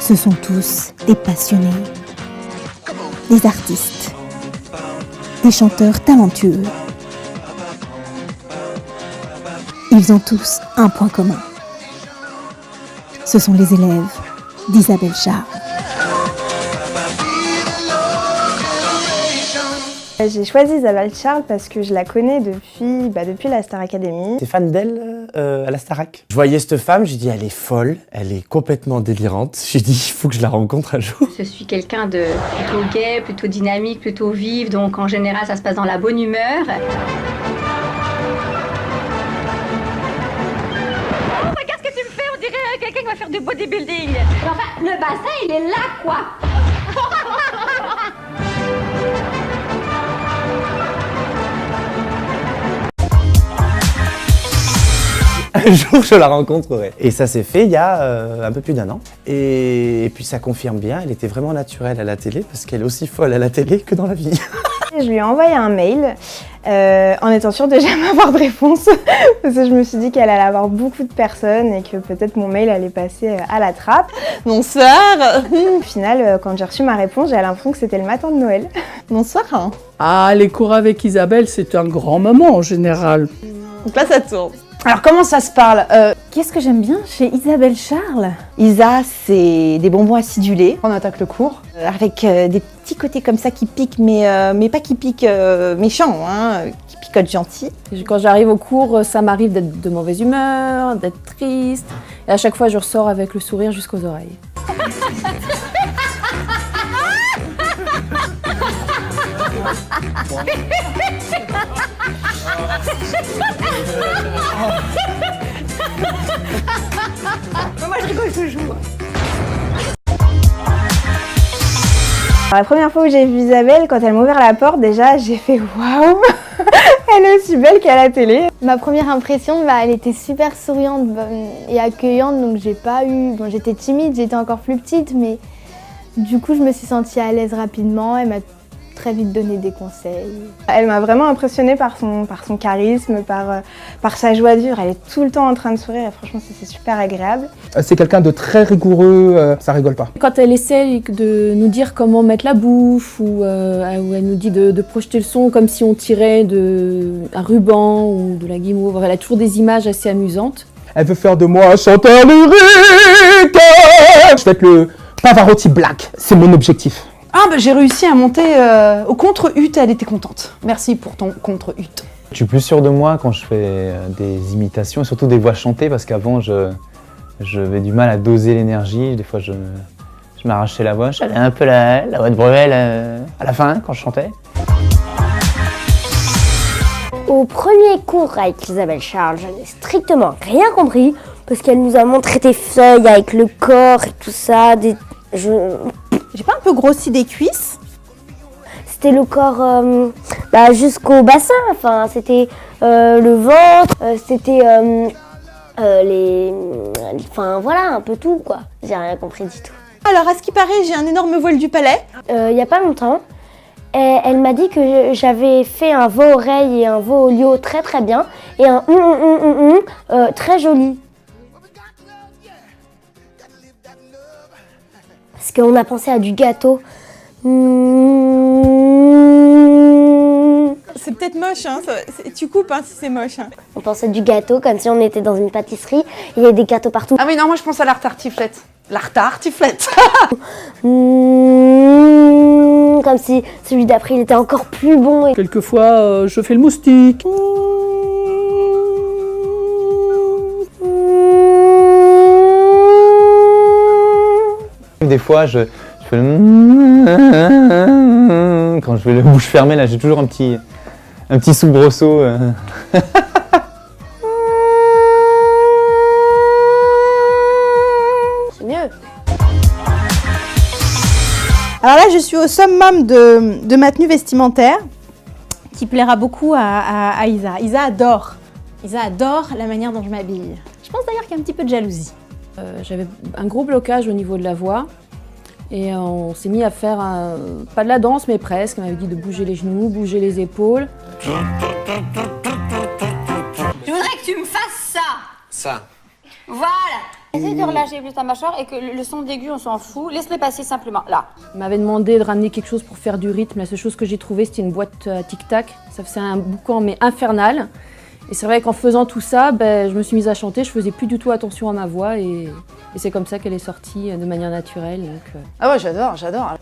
Ce sont tous des passionnés, des artistes, des chanteurs talentueux. Ils ont tous un point commun. Ce sont les élèves d'Isabelle Charles. J'ai choisi Isabelle Charles parce que je la connais depuis la Star Academy. T'es fan d'elle à la Starac? Je voyais cette femme, j'ai dit elle est folle, elle est complètement délirante. J'ai dit il faut que je la rencontre un jour. Je suis quelqu'un de plutôt gai, plutôt dynamique, plutôt vive, donc en général ça se passe dans la bonne humeur. Oh, regarde ce que tu me fais, on dirait quelqu'un qui va faire du bodybuilding. Enfin, le bassin il est là quoi. Un jour, je la rencontrerai. Et ça s'est fait il y a un peu plus d'1 an. Et puis ça confirme bien, elle était vraiment naturelle à la télé, parce qu'elle est aussi folle à la télé que dans la vie. Je lui ai envoyé un mail en étant sûre de jamais avoir de réponse, parce que je me suis dit qu'elle allait avoir beaucoup de personnes et que peut-être mon mail allait passer à la trappe. Bonsoir. Au final, quand j'ai reçu ma réponse, j'avais l'impression que c'était le matin de Noël. Bonsoir. Ah, les cours avec Isabelle, c'est un grand moment en général. Donc là, ça tourne. Alors comment ça se parle Qu'est-ce que j'aime bien chez Isabelle Charles? Isa, c'est des bonbons acidulés. On attaque le cours. Avec des petits côtés comme ça qui piquent, mais pas qui piquent méchants, hein, qui picotent gentils. Quand j'arrive au cours, ça m'arrive d'être de mauvaise humeur, d'être triste. Et à chaque fois, je ressors avec le sourire jusqu'aux oreilles. Moi, je rigole toujours. La première fois où j'ai vu Isabelle, quand elle m'a ouvert la porte, déjà, j'ai fait waouh. Elle est aussi belle qu'à la télé. Ma première impression, elle était super souriante et accueillante, donc j'étais timide, j'étais encore plus petite, mais du coup je me suis sentie à l'aise rapidement. Elle m'a très vite donné des conseils. Elle m'a vraiment impressionnée par son charisme, par sa joie de vivre. Elle est tout le temps en train de sourire et franchement c'est super agréable. C'est quelqu'un de très rigoureux, ça rigole pas. Quand elle essaie de nous dire comment mettre la bouffe, ou elle nous dit de projeter le son comme si on tirait un ruban ou de la guimauve, elle a toujours des images assez amusantes. Elle veut faire de moi un chanteur lyrique. Je vais être le Pavarotti Black, c'est mon objectif. J'ai réussi à monter au contre-ut, elle était contente. Merci pour ton contre-ut. Je suis plus sûr de moi quand je fais des imitations, et surtout des voix chantées, parce qu'avant j'avais du mal à doser l'énergie. Des fois je m'arrachais la voix, j'avais un peu la voix de Bruel à la fin quand je chantais. Au premier cours avec Isabelle Charles, je n'ai strictement rien compris parce qu'elle nous a montré des feuilles avec le corps et tout ça. J'ai pas un peu grossi des cuisses? C'était le corps jusqu'au bassin, enfin c'était le ventre, c'était enfin voilà, un peu tout quoi. J'ai rien compris du tout. Alors, à ce qui paraît, j'ai un énorme voile du palais. Il y a pas longtemps, elle m'a dit que j'avais fait un veau-oreille et un veau-olio très très bien et un très joli. Parce qu'on a pensé à du gâteau. C'est peut-être moche, hein. Tu coupes si c'est moche. Hein. On pensait à du gâteau comme si on était dans une pâtisserie. Il y a des gâteaux partout. Ah oui, non, moi je pense à la tartiflette. La tartiflette. Comme si celui d'après il était encore plus bon. Quelquefois, je fais le moustique. Des fois, je fais le... Quand je fais la bouche fermée, là, j'ai toujours un petit soubresaut. C'est mieux. Alors là, je suis au summum de ma tenue vestimentaire, qui plaira beaucoup à Isa. Isa adore la manière dont je m'habille. Je pense d'ailleurs qu'il y a un petit peu de jalousie. J'avais un gros blocage au niveau de la voix. Et on s'est mis à faire, pas de la danse, mais presque. On m'avait dit de bouger les genoux, bouger les épaules. Je voudrais que tu me fasses ça. Ça. Voilà. Essaye de relâcher plus ta mâchoire et que le son d'aigu, on s'en fout. Laisse-le passer simplement. Là. Il m'avait demandé de ramener quelque chose pour faire du rythme. La seule chose que j'ai trouvée, c'était une boîte à tic-tac. Ça faisait un boucan, mais infernal. Et c'est vrai qu'en faisant tout ça, je me suis mise à chanter. Je faisais plus du tout attention à ma voix. Et c'est comme ça qu'elle est sortie de manière naturelle. Donc, Ah ouais, j'adore.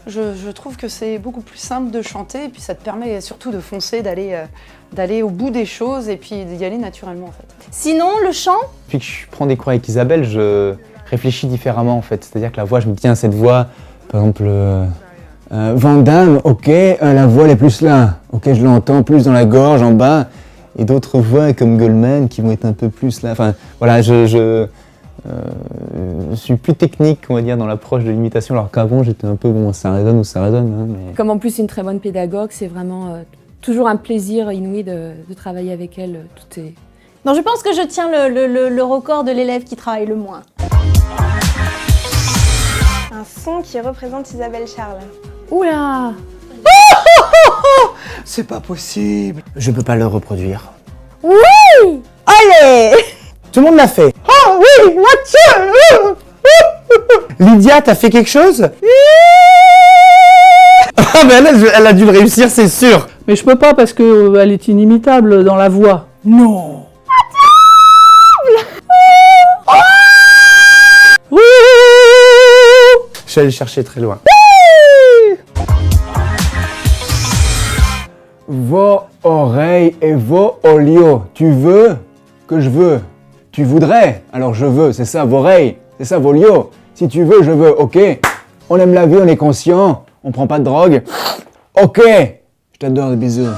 Je trouve que c'est beaucoup plus simple de chanter. Et puis ça te permet surtout de foncer, d'aller au bout des choses et puis d'y aller naturellement en fait. Sinon, le chant, Depuis que je prends des cours avec Isabelle, je réfléchis différemment en fait. C'est-à-dire que la voix, je me dis, tiens, cette voix, par exemple, Van Damme, ok, la voix elle est plus là. Ok, je l'entends plus dans la gorge, en bas. Et d'autres voix comme Goldman qui vont être un peu plus là. Enfin, voilà, je suis plus technique, on va dire, dans l'approche de l'imitation, alors qu'avant, j'étais un peu, bon, ça résonne ou ça résonne. Hein, mais... comme en plus c'est une très bonne pédagogue, c'est vraiment toujours un plaisir inouï de travailler avec elle. Tout est... non, je pense que je tiens le record de l'élève qui travaille le moins. Un son qui représente Isabelle Charles. Oula! C'est pas possible. Je peux pas le reproduire. Oui! Allez! Tout le monde l'a fait. Ah oui, Mathieu. Lydia, t'as fait quelque chose? Ah mais elle a dû le réussir, c'est sûr. Mais je peux pas parce que elle est inimitable dans la voix. Non. Je suis allé le chercher très loin. Vos oreilles et vos olio. Tu veux que je veux. Tu voudrais, alors je veux. C'est ça, vos oreilles. C'est ça, vos olio. Si tu veux, je veux. Ok. On aime la vie, on est conscient. On prend pas de drogue. Ok. Je t'adore, des bisous.